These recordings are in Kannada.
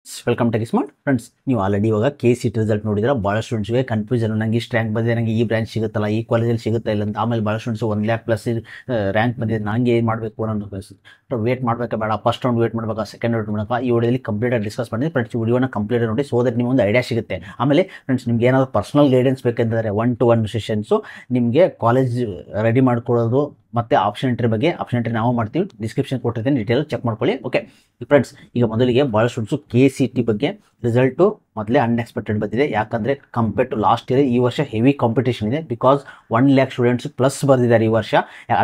Welcome to smart friends. ನೀವು ಆಲ್ರೆಡಿ ಇವಾಗ KCET ರಿಸಲ್ಟ್ ನೋಡಿದ್ರೆ ಭಾಳ ಸ್ಟೂಡೆಂಟ್ಸ್ಗೆ ಕನ್ಫ್ಯೂಷನ್, ನನಗೆ ಇಷ್ಟು ರ್ಯಾಂಕ್ ಬಂದಿದೆ, ನನಗೆ ಈ ಬ್ರಾಂಚ್ ಸಿಗುತ್ತಲ್ಲ, ಈ ಕಾಲೇಜಲ್ಲಿ ಸಿಗುತ್ತಾ ಇಲ್ಲ ಅಂತ. ಆಮೇಲೆ ಭಾಳ ಸ್ಟೂಡೆಂಟ್ಸ್ 1,00,000+ ರ್ಯಾಂಕ್ ಬಂದಿದೆ, ನನಗೆ ಏನು ಮಾಡಬೇಕು ಅನ್ನೋದು ವೇಟ್ ಮಾಡಬೇಕಾ ಬೇಡ, ಫಸ್ಟ್ ರೌಂಡ್ ವೇಟ್ ಮಾಡಬೇಕಾ, ಸೆಕೆಂಡ್ ರೌಂಡ್ ಮಾಡಬೇಕಾ, ಈ ವಿಡಿಯೋದಲ್ಲಿ ಕಂಪ್ಲೀಟಾಗಿ ಡಿಸ್ಕಸ್ ಮಾಡಿದ್ರೆ ಫ್ರೆಂಡ್ಸ್ ವಿಡಿಯೋನ ಕಂಪ್ಲೀಟ್ ನೋಡಿ, ಸೊ ದಟ್ ನಿಮಗೆ ಒಂದು ಐಡಿಯಾ ಸಿಗುತ್ತೆ. ಆಮೇಲೆ ಫ್ರೆಂಡ್ಸ್ ನಿಮ್ಗೆ ಏನಾದರೂ ಪರ್ಸನಲ್ ಗೈಡೆನ್ಸ್ ಬೇಕೆಂದರೆ 1-to-1 ಸೆಷನ್ಸು ನಿಮಗೆ ಕಾಲೇಜ್ ರೆಡಿ ಮಾಡ್ಕೊಳ್ಳೋದು ಮತ್ತು ಆಪ್ಷನ್ ಎಂಟ್ರಿ ನಾವು ಮಾಡ್ತೀವಿ. ಡಿಸ್ಕ್ರಿಪ್ಷನ್ ಕೊಟ್ಟಿರ್ತೀನಿ, ಡೀಟೇಲ್ ಚೆಕ್ ಮಾಡ್ಕೊಳ್ಳಿ. ಓಕೆ ಫ್ರೆಂಡ್ಸ್, ಈಗ ಮೊದಲಿಗೆ ಭಾಳ ಸ್ಟೂಡೆಂಟ್ಸು KCET ಬಗ್ಗೆ ರಿಸಲ್ಟು ಮೊದಲೇ ಅನ್ಎಕ್ಸ್ಪೆಕ್ಟೆಡ್ ಬಂದಿದೆ. ಯಾಕಂದರೆ ಕಂಪೇರ್ ಟು ಲಾಸ್ಟ್ ಇಯರ್ ಈ ವರ್ಷ ಹೆವಿ ಕಾಂಪಿಟೇಷನ್ ಇದೆ. ಬಿಕಾಸ್ 1,00,000 ಸ್ಟೂಡೆಂಟ್ಸ್ ಪ್ಲಸ್ ಬರೆದಿದ್ದಾರೆ ಈ ವರ್ಷ,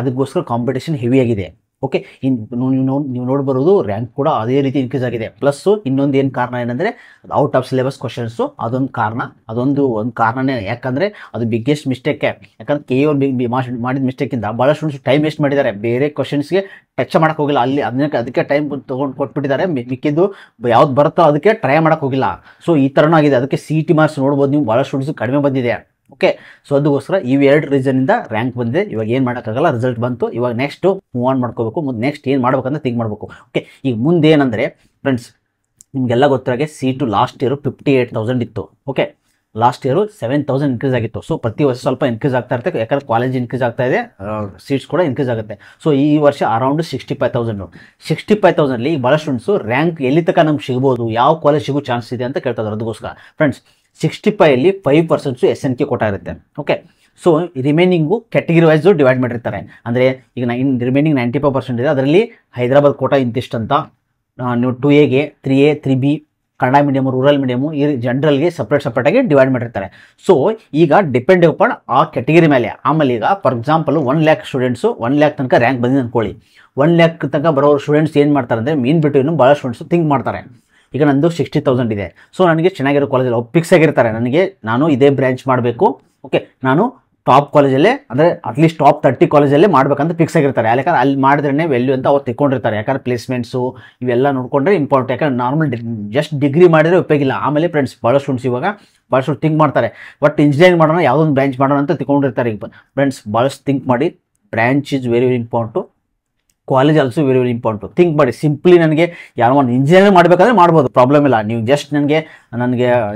ಅದಕ್ಕೋಸ್ಕರ ಕಾಂಪಿಟೇಷನ್ ಹೆವಿ ಆಗಿದೆ. ಓಕೆ, ನೀವು ನೋಡ್ಬರೋದು ರ್ಯಾಂಕ್ ಕೂಡ ಅದೇ ರೀತಿ ಇನ್ಕ್ರೀಸ್ ಆಗಿದೆ. ಪ್ಲಸ್ಸು ಇನ್ನೊಂದು ಏನು ಕಾರಣ ಏನಂದರೆ ಔಟ್ ಆಫ್ ಸಿಲೆಬಸ್ ಕ್ವಶನ್ಸು, ಅದೊಂದು ಕಾರಣ, ಒಂದು ಕಾರಣನೇ. ಯಾಕಂದರೆ ಅದು ಬಿಗ್ಗೆಸ್ಟ್ ಮಿಸ್ಟೇಕೆ. ಯಾಕಂದ್ರೆ KE ಮಾಡಿದ ಮಿಸ್ಟೇಕಿಂದ ಭಾಳ ಸ್ಟೂಡೆಂಟ್ಸ್ ಟೈಮ್ ವೇಸ್ಟ್ ಮಾಡಿದ್ದಾರೆ, ಬೇರೆ ಕ್ವಶನ್ಸ್ಗೆ ಟಚ್ ಮಾಡೋಕ್ಕೆ ಹೋಗಿಲ್ಲ. ಅಲ್ಲಿ ಅದಕ್ಕೆ ಟೈಮ್ ಕೊಟ್ಬಿಟ್ಟಿದ್ದಾರೆ. ಮಿಕ್ಕಿದ್ದು ಯಾವ್ದು ಬರುತ್ತೋ ಅದಕ್ಕೆ ಟ್ರೈ ಮಾಡೋಕ್ಕೆ ಹೋಗಿಲ್ಲ. ಸೊ ಈ ಥರನೂ ಆಗಿದೆ. ಅದಕ್ಕೆ CET ಮಾರ್ಕ್ಸ್ ನೋಡ್ಬೋದು ನೀವು, ಭಾಳ ಸ್ಟೂಡೆಂಟ್ಸ್ ಕಡಿಮೆ ಬಂದಿದೆ. ಓಕೆ, ಸೊ ಅದಕ್ಕೋಸ್ಕರ ಇವೆರಡು ರೀಸನ್ನಿಂದ ರ್ಯಾಂಕ್ ಬಂದಿದೆ. ಇವಾಗ ಏನು ಮಾಡೋಕ್ಕಾಗಲ್ಲ, ರಿಸಲ್ಟ್ ಬಂತು. ಇವಾಗ ನೆಕ್ಸ್ಟು ಮೂವ್ ಆನ್ ಮಾಡ್ಕೋಬೇಕು. ನೆಕ್ಸ್ಟ್ ಏನು ಮಾಡ್ಬೇಕಂತ ಥಿಂಕ್ ಮಾಡಬೇಕು. ಓಕೆ, ಈಗ ಮುಂದೆ ಏನಂದರೆ ಫ್ರೆಂಡ್ಸ್, ನಿಮಗೆಲ್ಲ ಗೊತ್ತಿರಾಗೆ ಸೀಟು ಲಾಸ್ಟ್ ಇಯರು 58,000 ಇತ್ತು. ಓಕೆ, ಲಾಸ್ಟ್ ಇಯರು 7,000 ಇನ್ಕ್ರೀಸ್ ಆಗಿತ್ತು. ಸೊ ಪ್ರತಿ ವರ್ಷ ಸ್ವಲ್ಪ ಇನ್ಕ್ರೀಸ್ ಆಗ್ತಾ ಇರುತ್ತೆ, ಯಾಕಂದ್ರೆ ಕಾಲೇಜ್ ಇನ್ಕ್ರೀಸ್ ಆಗ್ತಾ ಇದೆ, ಸೀಟ್ಸ್ ಕೂಡ ಇನ್ಕ್ರೀಸ್ ಆಗುತ್ತೆ. ಸೊ ಈ ವರ್ಷ ಅರೌಂಡ್ 65,000 ಈ ಭಾಳ ಸ್ಟೂಡೆಂಟ್ಸು ರ್ಯಾಂಕ್ ಎಲ್ಲಿ ತನಕ ನಮ್ಗೆ ಸಿಗ್ಬೋದು, ಯಾವ ಕಾಲೇಜ್ ಸಿಗೋ ಚಾನ್ಸ್ ಇದೆ ಅಂತ ಕೇಳ್ತಾ ಇದ್ದಾರೆ. ಅದಕ್ಕೋಸ್ಕರ ಫ್ರೆಂಡ್ಸ್ 65 5% SNK ಕೋಟಾ ಇರುತ್ತೆ. Okay, so remaining category wise divide ಮಾಡಿರ್ತಾರೆ. ಅಂದರೆ ಈಗ ರಿಮೈನಿಂಗ್ 95% ಇದೆ, ಅದರಲ್ಲಿ ಹೈದರಾಬಾದ್ ಕೋಟಾ ಇಂತಿಷ್ಟು ಅಂತ, ನೀವು 2Aಗೆ 3A 3B Kannada medium, rural medium, ಈ ಜನರಲ್ಗೆ ಸಪ್ರೇಟಾಗಿ ಡಿವೈಡ್ ಮಾಡಿರ್ತಾರೆ. ಸೊ ಈಗ ಡಿಪೆಂಡ್ ಅಪಾನ್ ಆ ಕ್ಯಾಟಗಿರಿ ಮೇಲೆ. ಆಮೇಲೆ ಈಗ ಫಾರ್ ಎಕ್ಸಾಂಪಲ್ 1,00,000 ಸ್ಟೂಡೆಂಟ್ಸು 1,00,000 ತನಕ ರ್ಯಾಂಕ್ ಬಂದಿದೆ ಅಂದ್ಕೊಳ್ಳಿ. 1,00,000 ತನಕ ಬರೋ ಸ್ಟೂಡೆಂಟ್ಸ್ ಏನು ಮಾಡ್ತಾರೆ ಅಂದರೆ ಮೀನ್ ಬಿಟ್ಟು ಇನ್ನೂ ಭಾಳ ಸ್ಟೂಡೆಂಟ್ಸು ಥಿಂಕ್ ಮಾಡ್ತಾರೆ. ಈಗ ನಂದು 60,000 ಇದೆ, ಸೊ ನನಗೆ ಚೆನ್ನಾಗಿರೋ ಕಾಲೇಜಲ್ಲಿ ಫಿಕ್ಸ್ ಆಗಿರ್ತಾರೆ, ನಾನು ಇದೇ ಬ್ರಾಂಚ್ ಮಾಡಬೇಕು. ಓಕೆ, ನಾನು ಟಾಪ್ ಕಾಲೇಜಲ್ಲೇ, ಅಂದರೆ ಅಟ್ಲೀಸ್ಟ್ ಟಾಪ್ 30 ಕಾಲೇಜಲ್ಲೇ ಮಾಡ್ಬೇಕಂತ ಫಿಕ್ಸ್ ಆಗಿರ್ತಾರೆ. ಯಾಕಂದ್ರೆ ಅಲ್ಲಿ ಮಾಡಿದ್ರೇ ವ್ಯಾಲ್ಯೂ ಅಂತ ಅವ್ರು ತಿಳ್ಕೊಂಡಿರ್ತಾರೆ. ಯಾಕಂದ್ರೆ ಪ್ಲೇಸ್ಮೆಂಟ್ಸು ಇವೆಲ್ಲ ನೋಡಿಕೊಂಡ್ರೆ ಇಂಪಾರ್ಟೆಂಟ್. ಯಾಕಂದ್ರೆ ನಾರ್ಮಲ್ ಜಸ್ಟ್ ಡಿಗ್ರಿ ಮಾಡಿದ್ರೆ ಉಪಯೋಗಿಲ್ಲ. ಆಮೇಲೆ ಫ್ರೆಂಡ್ಸ್ ಭಾಳ ಸ್ಟೂಡೆಂಟ್ಸ್ ಥಿಂಕ್ ಮಾಡ್ತಾರೆ, ಬಟ್ ಇಂಜಿನಿಯರಿಂಗ್ ಮಾಡೋಣ, ಯಾವುದೊಂದು ಬ್ರಾಂಚ್ ಮಾಡೋಣ ಅಂತ ತಿಳ್ಕೊಂಡಿರ್ತಾರೆ. ಈಗ ಫ್ರೆಂಡ್ಸ್ ಭಾಳಷ್ಟು ಥಿಂಕ್ ಮಾಡಿ, branch is very important, college also very very important. Think ಮಾಡಿ. ಸಿಂಪ್ಲಿ ನನಗೆ ಯಾರೋ ಒಂದು ಇಂಜಿನಿಯರಿಂಗ್ ಮಾಡಬೇಕಾದ್ರೆ ಮಾಡ್ಬೋದು, ಪ್ರಾಬ್ಲಮ್ ಇಲ್ಲ. ನೀವು ಜಸ್ಟ್ ನನಗೆ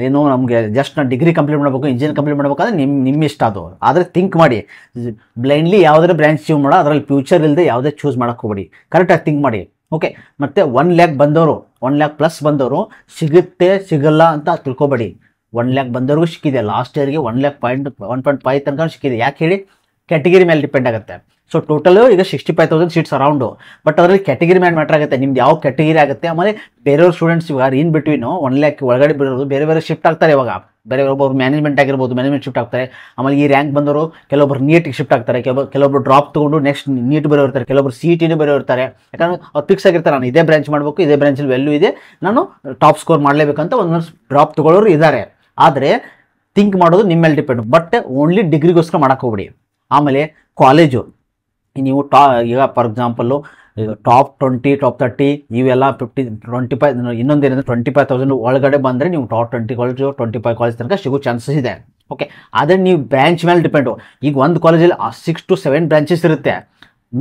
ಏನು ನಮಗೆ ಜಸ್ಟ್ ನಾನು ಡಿಗ್ರಿ ಕಂಪ್ಲೀಟ್ ಮಾಡಬೇಕು, ಇಂಜಿನಿಯರಿಂಗ್ ಕಂಪ್ಲೀಟ್ ಮಾಡಬೇಕಾದ್ರೆ ನಿಮ್ಮ ಇಷ್ಟ ಅದು. ಆದರೆ ಥಿಂಕ್ ಮಾಡಿ, ಬ್ಲೈಂಡ್ಲಿ ಯಾವುದೇ ಬ್ರಾಂಚ್ ಚೂಸ್ ಮಾಡೋ, ಅದರಲ್ಲಿ ಫ್ಯೂಚರ್ ಇಲ್ಲದೆ ಯಾವುದೇ ಚೂಸ್ ಮಾಡೋಕ್ಕೆ ಹೋಗ್ಬೇಡಿ, ಕರೆಕ್ಟಾಗಿ ಥಿಂಕ್ ಮಾಡಿ. ಓಕೆ, ಮತ್ತು 1,00,000 ಬಂದವರು, 1,00,000+ ಬಂದವರು ಸಿಗುತ್ತೆ ಸಿಗಲ್ಲ ಅಂತ ತಿಳ್ಕೊಬೇಡಿ. 1,00,000 ಬಂದವ್ರಿಗೂ ಸಿಕ್ಕಿದೆ. ಲಾಸ್ಟ್ ಇಯರ್ಗೆ 1,05 ತನಕ ಸಿಕ್ಕಿದೆ. ಯಾಕೆ ಹೇಳಿ, ಕ್ಯಾಟಗಿರಿ ಮೇಲೆ ಡಿಪೆಂಡ್ ಆಗುತ್ತೆ. ಸೊ ಟೋಟಲು ಈಗ 65,000 ಸೀಟ್ಸ್ ಅರೌಂಡು. ಬಟ್ ಅದರಲ್ಲಿ ಕ್ಯಾಟಗಿರಿ ಮೇಲೆ ಮ್ಯಾಟ್ರ್ ಆಗುತ್ತೆ, ನಿಮ್ದು ಯಾವ ಕ್ಯಾಟಗಿರಿ ಆಗುತ್ತೆ. ಆಮೇಲೆ ಬೇರೆಯವ್ರ ಸ್ಟೂಡೆಂಟ್ಸ್ ಇವಾಗ ಇನ್ ಬಿಟ್ವೀನು 1,00,000 ಒಳಗಡೆ ಬಿಡೋದು ಬೇರೆ ಶಿಫ್ಟ್ ಆಗ್ತಾರೆ. ಇವಾಗ ಒಬ್ಬರು ಮ್ಯಾನೇಜ್ಮೆಂಟ್ ಆಗಿರ್ಬೋದು, ಮ್ಯಾನೇಜ್ಮೆಂಟ್ ಶಿಫ್ಟ್ ಆಗ್ತಾರೆ. ಆಮೇಲೆ ಈ ರ್ಯಾಂಕ್ ಬಂದವರು ಕೆಲವೊಬ್ಬರು ನೀಟಿಗೆ ಶಿಫ್ಟ್ ಆಗ್ತಾರೆ, ಕೆಲವೊಬ್ಬರು ಡ್ರಾಪ್ ತೊಗೊಂಡು ನೆಕ್ಸ್ಟ್ ನೀಟ್ ಬರೋರ್ತಾರೆ, ಕೆಲವೊಬ್ಬರು CET ಬರೋರ್ತಾರೆ. ಯಾಕಂದ್ರೆ ಅವ್ರು ಫಿಕ್ಸ್ ಆಗಿರ್ತಾರೆ, ನಾನು ಇದೇ ಬ್ರಾಂಚ್ ಮಾಡಬೇಕು, ಇದೇ ಬ್ರಾಂಚಲ್ಲಿ ವ್ಯಾಲ್ಯೂ ಇದೆ, ನಾನು ಟಾಪ್ ಸ್ಕೋರ್ ಮಾಡಲೇಬೇಕಂತ ಒಂದೊಂದು ಡ್ರಾಪ್ ತೊಗೊಳ್ಳೋರು ಇದ್ದಾರೆ. ಆದರೆ ಥಿಂಕ್ ಮಾಡೋದು ನಿಮ್ಮ ಮೇಲೆ ಡಿಪೆಂಡ್. ಬಟ್ ಓನ್ಲಿ ಡಿಗ್ರಿಗೋಸ್ಕರ ಮಾಡೋಕ್ಕೆ ಹೋಗ್ಬಿಡಿ. ಆಮೇಲೆ ಕಾಲೇಜು ನೀವು ಈಗ ಫಾರ್ ಎಕ್ಸಾಂಪಲ್ಲು ಟಾಪ್ 20 ಟಾಪ್ 30 ಇವೆಲ್ಲ 25 ಇನ್ನೊಂದೇನಂದರೆ 25,000 ಒಳಗಡೆ ಬಂದರೆ ನೀವು ಟಾಪ್ 20 ಕಾಲೇಜು 25 ಕಾಲೇಜ್ ತನಕ ಸಿಗೋ ಚಾನ್ಸಸ್ ಇದೆ. ಓಕೆ, ಆದರೆ ನೀವು ಬ್ರಾಂಚ್ ಮೇಲೆ ಡಿಪೆಂಡು. ಈಗ ಒಂದು ಕಾಲೇಜಲ್ಲಿ 6 to 7 ಬ್ರಾಂಚಸ್ ಇರುತ್ತೆ.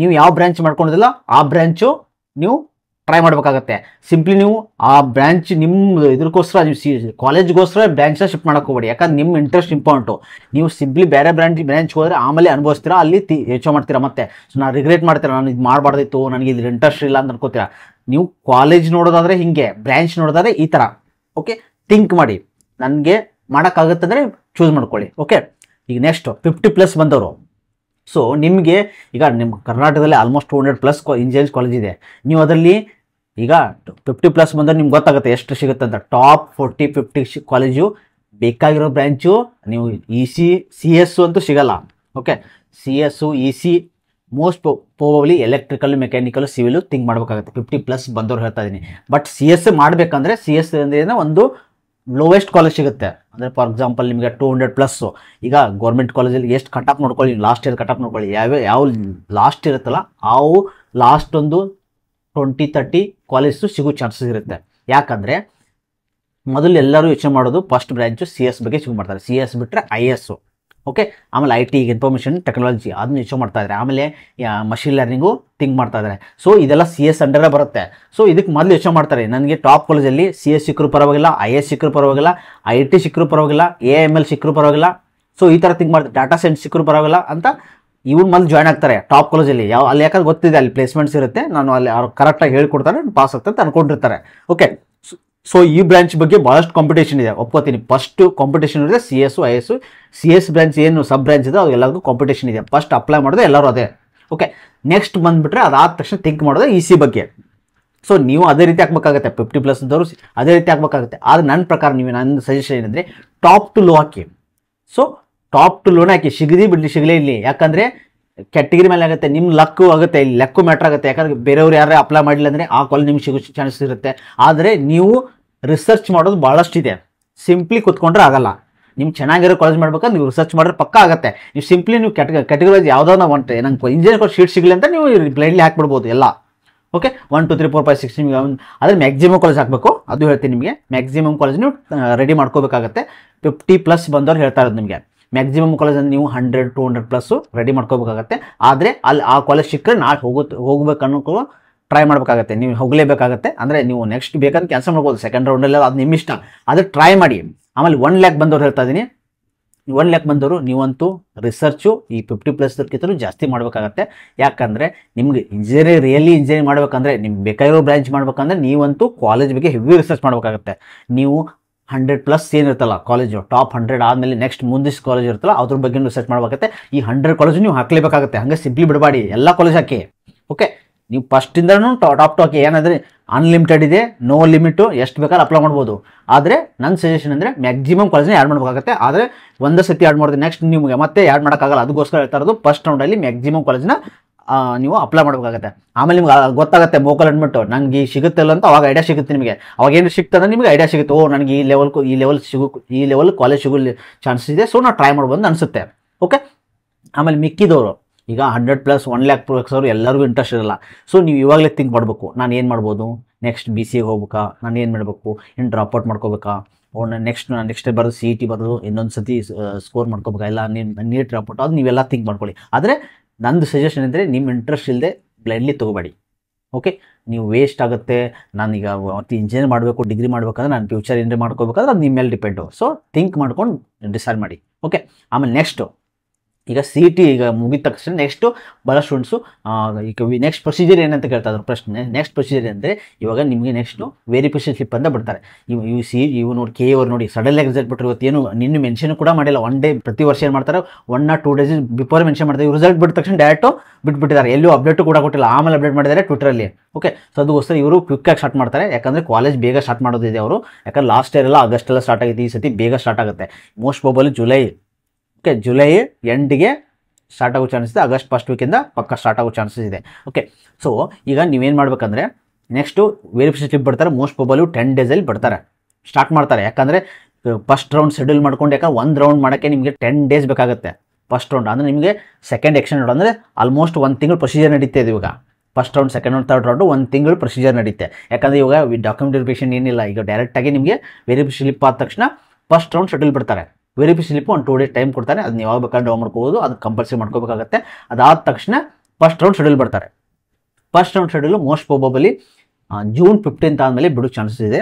ನೀವು ಯಾವ ಬ್ರಾಂಚ್ ಮಾಡ್ಕೊಂಡಿದ್ದಿಲ್ಲ ಆ ಬ್ರಾಂಚು ನೀವು ಟ್ರೈ ಮಾಡಬೇಕಾಗತ್ತೆ. ಸಿಂಪ್ಲಿ ನೀವು ಆ ಬ್ರಾಂಚ್ ನಿಮ್ಮ ಇದಕ್ಕೋಸ್ಕರ, ನೀವು ಕಾಲೇಜ್ಗೋಸ್ಕರ ಬ್ರಾಂಚ್ನ ಶಿಫ್ಟ್ ಮಾಡೋಕೆ ಹೋಗ್ಬೇಡಿ. ಯಾಕಂದ್ರೆ ನಿಮ್ಮ ಇಂಟ್ರೆಸ್ಟ್ ಇಂಪಾರ್ಟೆಂಟು. ನೀವು ಸಿಂಪ್ಲಿ ಬೇರೆ ಬ್ರಾಂಚ್ ಹೋದರೆ ಆಮೇಲೆ ಅನುಭವಿಸ್ತೀರಾ, ಅಲ್ಲಿ ಹೆಚ್ಚು ಮಾಡ್ತೀರಾ. ಮತ್ತೆ ಸೊ ನಾನು ರಿಗ್ರೆಟ್ ಮಾಡ್ತೀರಾ, ನಾನು ಇದು ಮಾಡಬಾರ್ದಿತ್ತು, ನನಗೆ ಇದು ಇಂಟ್ರೆಸ್ಟ್ ಇಲ್ಲ ಅಂತ ಅನ್ಕೋತೀರಾ. ನೀವು ಕಾಲೇಜ್ ನೋಡೋದಾದರೆ ಹಿಂಗೆ, ಬ್ರಾಂಚ್ ನೋಡೋದಾದರೆ ಈ ಥರ. ಓಕೆ, ಥಿಂಕ್ ಮಾಡಿ, ನನಗೆ ಮಾಡೋಕ್ಕಾಗುತ್ತಂದರೆ ಚೂಸ್ ಮಾಡ್ಕೊಳ್ಳಿ. ಓಕೆ, ಈಗ ನೆಕ್ಸ್ಟ್ 50+ ಬಂದವರು. ಸೊ ನಿಮಗೆ ಈಗ ನಿಮ್ಮ ಕರ್ನಾಟಕದಲ್ಲಿ ಆಲ್ಮೋಸ್ಟ್ 200+ ಇಂಜಿನಿಯರಿಂಗ್ ಕಾಲೇಜ್ ಇದೆ. ನೀವು ಅದರಲ್ಲಿ ಈಗ 50+ ಬಂದರೆ ನಿಮ್ಗೆ ಗೊತ್ತಾಗುತ್ತೆ ಎಷ್ಟು ಸಿಗುತ್ತೆ ಅಂತ. ಟಾಪ್ 40-50 ಕಾಲೇಜು ಬೇಕಾಗಿರೋ ಬ್ರ್ಯಾಂಚು ನೀವು EC CS ಅಂತೂ ಸಿಗಲ್ಲ. Okay, CS EC most probably electrical, mechanical, civil think ಮಾಡಬೇಕಾಗುತ್ತೆ. 50+ ಬಂದವ್ರು ಹೇಳ್ತಾ ಇದ್ದೀನಿ. ಬಟ್ CS ಮಾಡಬೇಕಂದ್ರೆ CS ಅಂದರೆ ಒಂದು ಲೋವೆಸ್ಟ್ ಕಾಲೇಜ್ ಸಿಗುತ್ತೆ. ಅಂದರೆ ಫಾರ್ ಎಕ್ಸಾಂಪಲ್ ನಿಮಗೆ 200+. ಈಗ ಗೌರ್ಮೆಂಟ್ ಕಾಲೇಜಲ್ಲಿ ಎಷ್ಟು ಕಟ್ ಆಫ್ ನೋಡ್ಕೊಳ್ಳಿ, ಲಾಸ್ಟ್ ಇಯರ್ ಕಟ್ ಆಫ್ ನೋಡ್ಕೊಳ್ಳಿ, ಯಾವ ಲಾಸ್ಟ್ ಇರುತ್ತಲ್ಲ ಅವು ಲಾಸ್ಟ್ ಒಂದು 20-30 ಕಾಲೇಜು ಸಿಗೋ ಚಾನ್ಸಸ್ ಇರುತ್ತೆ. ಯಾಕಂದರೆ ಮೊದಲು ಎಲ್ಲರೂ ಯೋಚನೆ ಮಾಡೋದು ಫಸ್ಟ್ ಬ್ರಾಂಚು CS ಬಗ್ಗೆ ಚೂಸ್ ಮಾಡ್ತಾರೆ. CS ಬಿಟ್ಟರೆ IS. ಓಕೆ. ಆಮೇಲೆ IT ಈಗ ಇನ್ಫಾರ್ಮೇಷನ್ ಟೆಕ್ನಾಲಜಿ ಅದನ್ನ ಯೋಚನೆ ಮಾಡ್ತಾ ಇದ್ದಾರೆ. ಆಮೇಲೆ ಮಷಿನ್ ಲರ್ನಿಂಗು ಥಿಂಕ್ ಮಾಡ್ತಾ ಇದ್ದಾರೆ. ಸೊ ಇದೆಲ್ಲ CS ಅಂಡರೇ ಬರುತ್ತೆ. ಸೊ ಇದಕ್ಕೆ ಮೊದಲು ಯೋಚನೆ ಮಾಡ್ತಾರೆ, ನನಗೆ ಟಾಪ್ ಕಾಲೇಜಲ್ಲಿ CS ಸಿಕ್ಕರೂ ಪರವಾಗಿಲ್ಲ, IS ಸಿಕ್ಕರೂ ಪರವಾಗಿಲ್ಲ, IT ಸಿಕ್ಕರೂ ಪರವಾಗಿಲ್ಲ, AML ಸಿಕ್ಕರೂ ಪರವಾಗಿಲ್ಲ. ಸೊ ಈ ಥರ ಥಿಂಕ್ ಮಾಡ್ತಾರೆ, ಡಾಟಾ ಸೈನ್ಸ್ ಸಿಕ್ಕರೂ ಪರವಾಗಿಲ್ಲ ಅಂತ ಇವ್ರು ಮೊದಲು ಜಾಯ್ನ್ ಆಗ್ತಾರೆ ಟಾಪ್ ಕಾಲೇಜಲ್ಲಿ. ಅಲ್ಲಿ ಯಾಕಂದ್ರೆ ಗೊತ್ತಿದೆ ಅಲ್ಲಿ ಪ್ಲೇಸ್ಮೆಂಟ್ಸ್ ಇರುತ್ತೆ, ನಾನು ಅಲ್ಲಿ ಅವ್ರು ಕರೆಕ್ಟಾಗಿ ಹೇಳ್ಕೊಡ್ತಾರೆ, ಪಾಸ್ ಆಗ್ತದೆ ಅಂತ ಅನ್ಕೊಂಡಿರ್ತಾರೆ. ಓಕೆ. ಸೊ ಈ ಬ್ರಾಂಚ್ ಬಗ್ಗೆ ಭಾಳಷ್ಟು ಕಾಂಪಿಟೇಷನ್ ಇದೆ, ಒಪ್ಕೋತೀನಿ. ಫಸ್ಟ್ ಕಾಂಪಿಟೇಷನ್ ಇದೆ CS IS. CS ಬ್ರಾಂಚ್ ಏನು ಸಬ್ ಬ್ರಾಂಚ್ ಇದೆ ಅದು ಎಲ್ಲರಿಗೂ ಕಾಂಪಿಟೇಷನ್ ಇದೆ. ಫಸ್ಟ್ ಅಪ್ಲೈ ಮಾಡೋದು ಎಲ್ಲರೂ ಅದೇ. ಓಕೆ. ನೆಕ್ಸ್ಟ್ ಬಂದುಬಿಟ್ರೆ ಅದಾದ ತಕ್ಷಣ ಥಿಂಕ್ ಮಾಡೋದು EC ಬಗ್ಗೆ. ಸೊ ನೀವು ಅದೇ ರೀತಿ ಹಾಕ್ಬೇಕಾಗುತ್ತೆ, 50+ ಇದ್ದವರು ಅದೇ ರೀತಿ ಹಾಕ್ಬೇಕಾಗುತ್ತೆ. ಆದರೆ ನನ್ನ ಪ್ರಕಾರ ನೀವು ನನ್ನ ಸಜೆಷನ್ ಏನಂದರೆ ಟಾಪ್ ಟು ಲೋ ಹಾಕಿ. ಸೊ ಟಾಪ್ ಟು ಲೋನ್ ಹಾಕಿ, ಸಿಗಲೇ ಇಲ್ಲಿ. ಯಾಕಂದರೆ ಕ್ಯಾಟಗಿರಿ ಮೇಲೆ ಆಗುತ್ತೆ, ನಿಮ್ಮ ಲಕ್ಕು ಆಗುತ್ತೆ, ಇಲ್ಲಿ ಲೆಕ್ಕು ಮ್ಯಾಟ್ರ್ ಆಗುತ್ತೆ. ಯಾಕಂದರೆ ಬೇರೆಯವ್ರು ಯಾರೇ ಅಪ್ಲೈ ಮಾಡಿಲ್ಲ ಅಂದರೆ ಆ ಕಾಲೇಜ್ ನಿಮ್ಗೆ ಸಿಗೋ ಚಾನ್ಸಸ್ ಇರುತ್ತೆ. ಆದರೆ ನೀವು ರಿಸರ್ಚ್ ಮಾಡೋದು ಭಾಳಷ್ಟಿದೆ, ಸಿಂಪ್ಲಿ ಕೂತ್ಕೊಂಡ್ರೆ ಆಗಲ್ಲ. ನಿಮ್ಗೆ ಚೆನ್ನಾಗಿರೋ ಕಾಲೇಜ್ ಮಾಡ್ಬೇಕಾದ್ರೆ ನೀವು ರಿಸರ್ಚ್ ಮಾಡಿದ್ರೆ ಪಕ್ಕ ಆಗುತ್ತೆ. ನೀವು ಸಿಂಪ್ಲಿ ನೀವು ಕ್ಯಾಟಗರೈಸ್ ಯಾವುದೋ ಒಂದು ನಂಗೆ ಇಂಜಿನಿಯರ್ ಶೀಟ್ ಸಿಗಲಿ ಅಂತ ನೀವು ಬ್ಲೈಂಡ್ಲಿ ಹಾಕ್ಬಿಡ್ಬೋದು ಎಲ್ಲ. ಓಕೆ. 1 2 3 4 5 6 ನಿಮಗೆ ಆದರೆ ಮ್ಯಾಕ್ಸಿಮಮ್ ಕಾಲೇಜ್ ಹಾಕಬೇಕು, ಅದು ಹೇಳ್ತೀನಿ ನಿಮಗೆ. ಮ್ಯಾಕ್ಸಿಮಮ್ ಕಾಲೇಜ್ ನೀವು ರೆಡಿ ಮಾಡ್ಕೋಬೇಕಾಗತ್ತೆ. 50+ ಬಂದವ್ರು ಹೇಳ್ತಾ ಇರೋದು ನಿಮಗೆ. ಮ್ಯಾಕ್ಸಿಮಮ್ ಕಾಲೇಜನ್ನು ನೀವು 100 200+ ರೆಡಿ ಮಾಡ್ಕೋಬೇಕಾಗತ್ತೆ. ಆದರೆ ಅಲ್ಲಿ ಆ ಕಾಲೇಜ್ ಸಿಕ್ಕರೆ ನಾಳೆ ಹೋಗ್ಬೇಕು ಅನ್ನೋಕ್ಕೂ ಟ್ರೈ ಮಾಡಬೇಕಾಗತ್ತೆ, ನೀವು ಹೋಗಲೇಬೇಕಾಗತ್ತೆ. ಅಂದರೆ ನೀವು ನೆಕ್ಸ್ಟ್ ಬೇಕಂತ ಕ್ಯಾನ್ಸಲ್ ಮಾಡ್ಬೋದು, ಸೆಕೆಂಡ್ ರೌಂಡಲ್ಲಿ ಅದು ನಿಮ್ಮ ಇಷ್ಟ, ಆದರೆ ಟ್ರೈ ಮಾಡಿ. ಆಮೇಲೆ 1 lakh ಬಂದವ್ರು ಹೇಳ್ತಾ ಇದ್ದೀನಿ, 1 lakh ಬಂದವರು ನೀವಂತೂ ರಿಸರ್ಚು ಈ 50+ ಜಾಸ್ತಿ ಮಾಡಬೇಕಾಗತ್ತೆ. ಯಾಕಂದರೆ ನಿಮ್ಗೆ ರಿಯಲಿ ಇಂಜಿನಿಯರಿಂಗ್ ಮಾಡಬೇಕಂದ್ರೆ, ನಿಮ್ಗೆ ಬೇಕಾಗಿರೋ ಬ್ರಾಂಚ್ ಮಾಡ್ಬೇಕಂದ್ರೆ ನೀವಂತೂ ಕಾಲೇಜ್ ಬಗ್ಗೆ ಹೆವಿ ರಿಸರ್ಚ್ ಮಾಡಬೇಕಾಗತ್ತೆ. ನೀವು 100+ ಏನಿರುತ್ತಲ್ಲ ಕಾಲೇಜು, ಟಾಪ್ 100 ಆದಮೇಲೆ ನೆಕ್ಸ್ಟ್ ಮುಂದಿನ ಕಾಲೇಜ್ ಇರುತ್ತಲ್ಲ ಅದ್ರ ಬಗ್ಗೆ ರಿಸರ್ಚ್ ಮಾಡಬೇಕಾಗುತ್ತೆ. ಈ 100 ಕಾಲೇಜು ನೀವು ಹಾಕಲೇಬೇಕಾಗುತ್ತೆ, ಹಂಗೆ ಸಿಂಪ್ಲಿ ಬಿಡಬೇಡಿ, ಎಲ್ಲ ಕಾಲೇಜ್ ಹಾಕಿ. ಓಕೆ. ನೀವು ಫಸ್ಟಿಂದನೂ ಟಾಪ್ ಟು ಹಾಕಿ. ಏನಂದರೆ ಅನ್ಲಿಮಿಟೆಡ್ ಇದೆ, ನೋ ಲಿಮಿಟು, ಎಷ್ಟು ಬೇಕಾದ್ರೆ ಅಪ್ಲೈ ಮಾಡ್ಬೋದು. ಆದರೆ ನನ್ನ ಸಜೆಷನ್ ಅಂದರೆ ಮ್ಯಾಕ್ಸಿಮಮ್ ಕಾಲೇಜ್ನ ಆ್ಯಡ್ ಮಾಡಬೇಕಾಗುತ್ತೆ. ಆದರೆ ಒಂದೇ ಸತಿ ಆ್ಯಡ್ ಮಾಡಿದ್ರೆ ನೆಕ್ಸ್ಟ್ ನಿಮಗೆ ಮತ್ತೆ ಆ್ಯಡ್ ಮಾಡೋಕ್ಕಾಗಲ್ಲ. ಅದಕ್ಕೋಸ್ಕರ ಹೇಳ್ತಾ ಇರೋದು ಫಸ್ಟ್ ರೌಂಡಲ್ಲಿ ಮ್ಯಾಕ್ಸಿಮಮ್ ಕಾಲೇಜ್ನ ನೀವು ಅಪ್ಲೈ ಮಾಡಬೇಕಾಗತ್ತೆ. ಆಮೇಲೆ ನಿಮ್ಗೆ ಗೊತ್ತಾಗುತ್ತೆ ಮೋಕಲ್ ಅಂದ್ಬಿಟ್ಟು ನನಗೆ ಸಿಗುತ್ತಿಲ್ಲ ಅಂತ, ಅವಾಗ ಐಡಿಯಾ ಸಿಗುತ್ತೆ ನಿಮಗೆ. ಅವಾಗ ಏನು ಸಿಗ್ತದೆ ನಿಮಗೆ ಐಡಿಯಾ ಸಿಗುತ್ತೆ, ಓ ನನಗೆ ಈ ಲೆವೆಲ್ ಕಾಲೇಜ್ ಸಿಗೋ ಚಾನ್ಸಸ್ ಇದೆ, ಸೊ ನಾನು ಟ್ರೈ ಮಾಡ್ಬೋದು ಅನಿಸುತ್ತೆ. ಓಕೆ. ಆಮೇಲೆ ಮಿಕ್ಕಿದವರು ಈಗ 100+ 1 lakh ಅವರು ಎಲ್ಲರಿಗೂ ಇಂಟ್ರೆಸ್ಟ್ ಇರಲ್ಲ. ಸೊ ನೀವು ಇವಾಗಲೇ ಥಿಂಕ್ ಮಾಡಬೇಕು, ನಾನು ಏನು ಮಾಡ್ಬೋದು, ನೆಕ್ಸ್ಟ್ BCAಗೆ ಹೋಗ್ಬೇಕಾ, ನಾನು ಏನು ಮಾಡಬೇಕು, ಏನು ಡ್ರಾಪ್ಔಟ್ ಮಾಡ್ಕೋಬೇಕಾ, ನೆಕ್ಸ್ಟ್ ಬರೋದು CET ಬರೋದು, ಇನ್ನೊಂದು ಸತಿ ಸ್ಕೋರ್ ಮಾಡ್ಕೋಬೇಕಾ, ಇಲ್ಲ ನೀಟ್ ಡ್ರಾಪ್ಔಟ್, ಅದು ನೀವೆಲ್ಲ ಥಿಂಕ್ ಮಾಡ್ಕೊಳ್ಳಿ. ಆದರೆ ನಂದು ಸಜೆಷನ್ ಅಂದರೆ ನಿಮ್ಮ ಇಂಟ್ರೆಸ್ಟ್ ಇಲ್ಲದೆ ಬ್ಲೈಂಡ್ಲಿ ತೊಗೋಬೇಡಿ. ಓಕೆ. ನೀವು ವೇಸ್ಟ್ ಆಗುತ್ತೆ. ನಾನೀಗ ಇಂಜಿನಿಯರ್ ಮಾಡಬೇಕು, ಡಿಗ್ರಿ ಮಾಡ್ಬೇಕಂದ್ರೆ ನಾನು ಫ್ಯೂಚರ್ ಏನಾರ ಮಾಡ್ಕೋಬೇಕಾದ್ರೆ ಅದು ನಿಮ್ಮ ಮೇಲೆ ಡಿಪೆಂಡು. ಸೊ ಥಿಂಕ್ ಮಾಡ್ಕೊಂಡು ಡಿಸೈಡ್ ಮಾಡಿ. ಓಕೆ. ಆಮೇಲೆ ನೆಕ್ಸ್ಟು ಈಗ CET ಈಗ ಮುಗಿದ ತಕ್ಷಣ ನೆಕ್ಸ್ಟು ಭಾಳ ಸ್ಟೂಡೆಂಟ್ಸು ಈಗ ನೆಕ್ಸ್ಟ್ ಪ್ರೊಸೀಜರ್ ಏನಂತ ಕೇಳ್ತಾ ಇದ್ರು ಪ್ರಶ್ನೆ. ನೆಕ್ಸ್ಟ್ ಪ್ರೊಸೀಜರ್ ಅಂದರೆ ಇವಾಗ ನಿಮಗೆ ನೆಕ್ಸ್ಟು ವೆರಿಫಿಕೇಷನ್ ಸ್ಲಿಪ್ ಅಂತ ಬಿಡ್ತಾರೆ. ಇವು ನೋಡಿ KA ಅವ್ರು ನೋಡಿ ಸಡನ್ಲಿ ರಿಸಲ್ಟ್ ಬಿಟ್ಟರು. ಇವತ್ತು ಏನು ನಿನ್ನ ಮೆನ್ಷನ್ ಕೂಡ ಮಾಡಿಲ್ಲ. 1 day ಪ್ರತಿ ವರ್ಷ ಏನು ಮಾಡ್ತಾರೆ, 1 or 2 days ಬಿಫೋರ್ ಮೆನ್ಷನ್ ಮಾಡ್ತಾರೆ. ಇವ್ರು ರಿಸಲ್ಟ್ ಬಿಟ್ಟ ತಕ್ಷಣ ಡೈರೆಕ್ಟು ಬಿಟ್ಬಿಟ್ಟಿದ್ದಾರೆ, ಎಲ್ಲೂ ಅಪ್ಡೇಟು ಕೂಡ ಕೊಟ್ಟಿಲ್ಲ. ಆಮೇಲೆ ಅಪ್ಡೇಟ್ ಮಾಡಿದ್ದಾರೆ ಟ್ವಿಟರಲ್ಲಿ. ಓಕೆ. ಸೊ ಅದಕ್ಕೋಸ್ಕರ ಇವರು ಕ್ವಿಕ್ಕಾಗಿ ಸ್ಟಾರ್ಟ್ ಮಾಡ್ತಾರೆ, ಯಾಕಂದರೆ ಕಾಲೇಜ್ ಬೇಗ ಸ್ಟಾರ್ಟ್ ಮಾಡೋದಿದೆ ಅವರು. ಯಾಕಂದ್ರೆ ಲಾಸ್ಟ್ ಇಯರ್ ಎಲ್ಲ ಆಗಸ್ಟೆಲ್ಲ ಸ್ಟಾರ್ಟ್ ಆಗಿದೆ, ಈ ಸತಿ ಬೇಗ ಸ್ಟಾರ್ಟ್ ಆಗುತ್ತೆ. Most probably July. Okay. July ಎಂಡಿಗೆ ಸ್ಟಾರ್ಟ್ ಆಗೋ ಚಾನ್ಸಸ್ ಇದೆ, ಆಗಸ್ಟ್ ಫಸ್ಟ್ ವೀಕಿಂದ ಪಕ್ಕ ಸ್ಟಾರ್ಟ್ ಆಗೋ ಚಾನ್ಸಸ್ ಇದೆ. ಓಕೆ. ಸೊ ಈಗ ನೀವೇನು ಮಾಡಬೇಕಂದ್ರೆ ನೆಕ್ಸ್ಟು ವೆರಿಫಿಕೇಷನ್ ಸ್ಲಿಪ್ ಬಿಡ್ತಾರೆ, ಮೋಸ್ಟ್ ಪ್ರಾಬಬ್ಲಿ 10 days ಬಿಡ್ತಾರೆ, ಸ್ಟಾರ್ಟ್ ಮಾಡ್ತಾರೆ. ಯಾಕಂದರೆ ಫಸ್ಟ್ ರೌಂಡ್ ಶೆಡ್ಯೂಲ್ ಮಾಡ್ಕೊಂಡು, ಯಾಕಂದ್ರೆ 1 round ಮಾಡೋಕ್ಕೆ ನಿಮಗೆ 10 days ಬೇಕಾಗುತ್ತೆ ಫಸ್ಟ್ ರೌಂಡ್. ಅಂದರೆ ನಿಮಗೆ ಸೆಕೆಂಡ್ ಎಕ್ಷನ್ ರೌಂಡ್ ಅಂದರೆ ಆಲ್ಮೋಸ್ಟ್ 1 ತಿಂಗಳು ಪ್ರೊಸೀಜರ್ ನಡೀತೆ ಇದೆ ಇವಾಗ. First round, second round, third round 1 ತಿಂಗಳು ಪ್ರೊಸೀಜರ್ ನಡೀತೆ. ಯಾಕಂದರೆ ಇವಾಗ ಡಾಕ್ಯುಮೆಂಟ್ ವೆರಿಫಿಕೇಷನ್ ಏನಿಲ್ಲ, ಈಗ ಡೈರೆಕ್ಟಾಗಿ ನಿಮಗೆ ವೆರಿಫಿಕೇಷನ್ ಸ್ಲಿಪ್ ಆದ ತಕ್ಷಣ ಫಸ್ಟ್ ರೌಂಡ್ ಶೆಡ್ಯೂಲ್ ಬಿಡ್ತಾರೆ. ವೆರಿಫಿಕೇಷನ್ ಸ್ಲಿಪ್ 1 2 days ಟೈಮ್ ಕೊಡ್ತಾರೆ, ಅದು ನೀವು ಯಾವಾಗ ಬೇಕಾದ್ರೆ ಡೌನ್ ಮಾಡ್ಕೋಬೋದು, ಅದು ಕಂಪಲ್ಸರಿ ಮಾಡ್ಕೋಬೇಕಾಗತ್ತೆ. ಅದಾದ ತಕ್ಷಣ ಫಸ್ಟ್ ರೌಂಡ್ ಶೆಡ್ಯೂಲ್ ಬರ್ತಾರೆ. First round schedule most probably June 15 ಆದಮೇಲೆ ಬಿಡೋ ಚಾನ್ಸಸ್ ಇದೆ.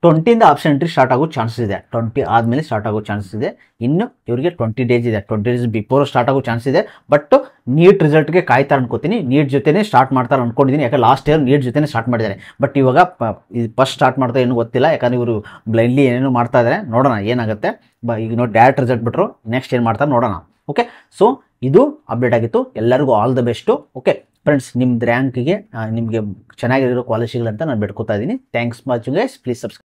20 ಆಪ್ಷನ್ ಎಂಟ್ರಿ ಸ್ಟಾರ್ಟ್ ಆಗೋ ಚಾನ್ಸಸ್ ಇದೆ, 20 ಆದಮೇಲೆ ಸ್ಟಾರ್ಟ್ ಆಗೋ ಚಾನ್ಸಸ್ ಇದೆ. ಇನ್ನು ಇವರಿಗೆ 20 days ಇದೆ, 20 days ಬಿಫೋರ್ ಸ್ಟಾರ್ಟ್ ಆಗೋ ಚಾನ್ಸ್ ಇದೆ. ಬಟ್ ನೀಟ್ ರಿಸಲ್ಟ್ಗೆ ಕಾಯ್ತಾರೆ ಅನ್ಕೋತೀನಿ, ನೀಟ್ ಜೊತೆನೇ ಸ್ಟಾರ್ಟ್ ಮಾಡ್ತಾರೆ ಅನ್ಕೊಂಡಿದ್ದೀನಿ. ಯಾಕಂದ್ರೆ ಲಾಸ್ಟ್ ಇಯರ್ ನೀಟ್ ಜೊತೆನೇ ಸ್ಟಾರ್ಟ್ ಮಾಡಿದ್ದಾರೆ. ಬಟ್ ಇವಾಗ ಫಸ್ಟ್ ಸ್ಟಾರ್ಟ್ ಮಾಡ್ತಾ ಏನೂ ಗೊತ್ತಿಲ್ಲ, ಯಾಕಂದ್ರೆ ಇವರು ಬ್ಲೈಂಡ್ಲಿ ಏನೇನು ಮಾಡ್ತಾ ಇದ್ದಾರೆ, ನೋಡೋಣ ಏನಾಗುತ್ತೆ. ಈಗ ನೋಡಿ ಡೈರೆಕ್ಟ್ ರಿಸಲ್ಟ್ ಬಿಟ್ಟರು, ನೆಕ್ಸ್ಟ್ ಏನು ಮಾಡ್ತಾರೆ ನೋಡೋಣ. ಓಕೆ. ಸೊ ಇದು ಅಪ್ಡೇಟ್ ಆಗಿತ್ತು. ಎಲ್ಲರಿಗೂ all the best. Okay friends, ನಿಮ್ದು ರ್ಯಾಂಕಿಗೆ ನಿಮಗೆ ಚೆನ್ನಾಗಿರೋ ಕಾಲೇಜ್ ಸಿಗಲಿ ಅಂತ ನಾನು ಬಿಡ್ಕೋತಾ ಇದ್ದೀನಿ. Thanks watching guys, please subscribe.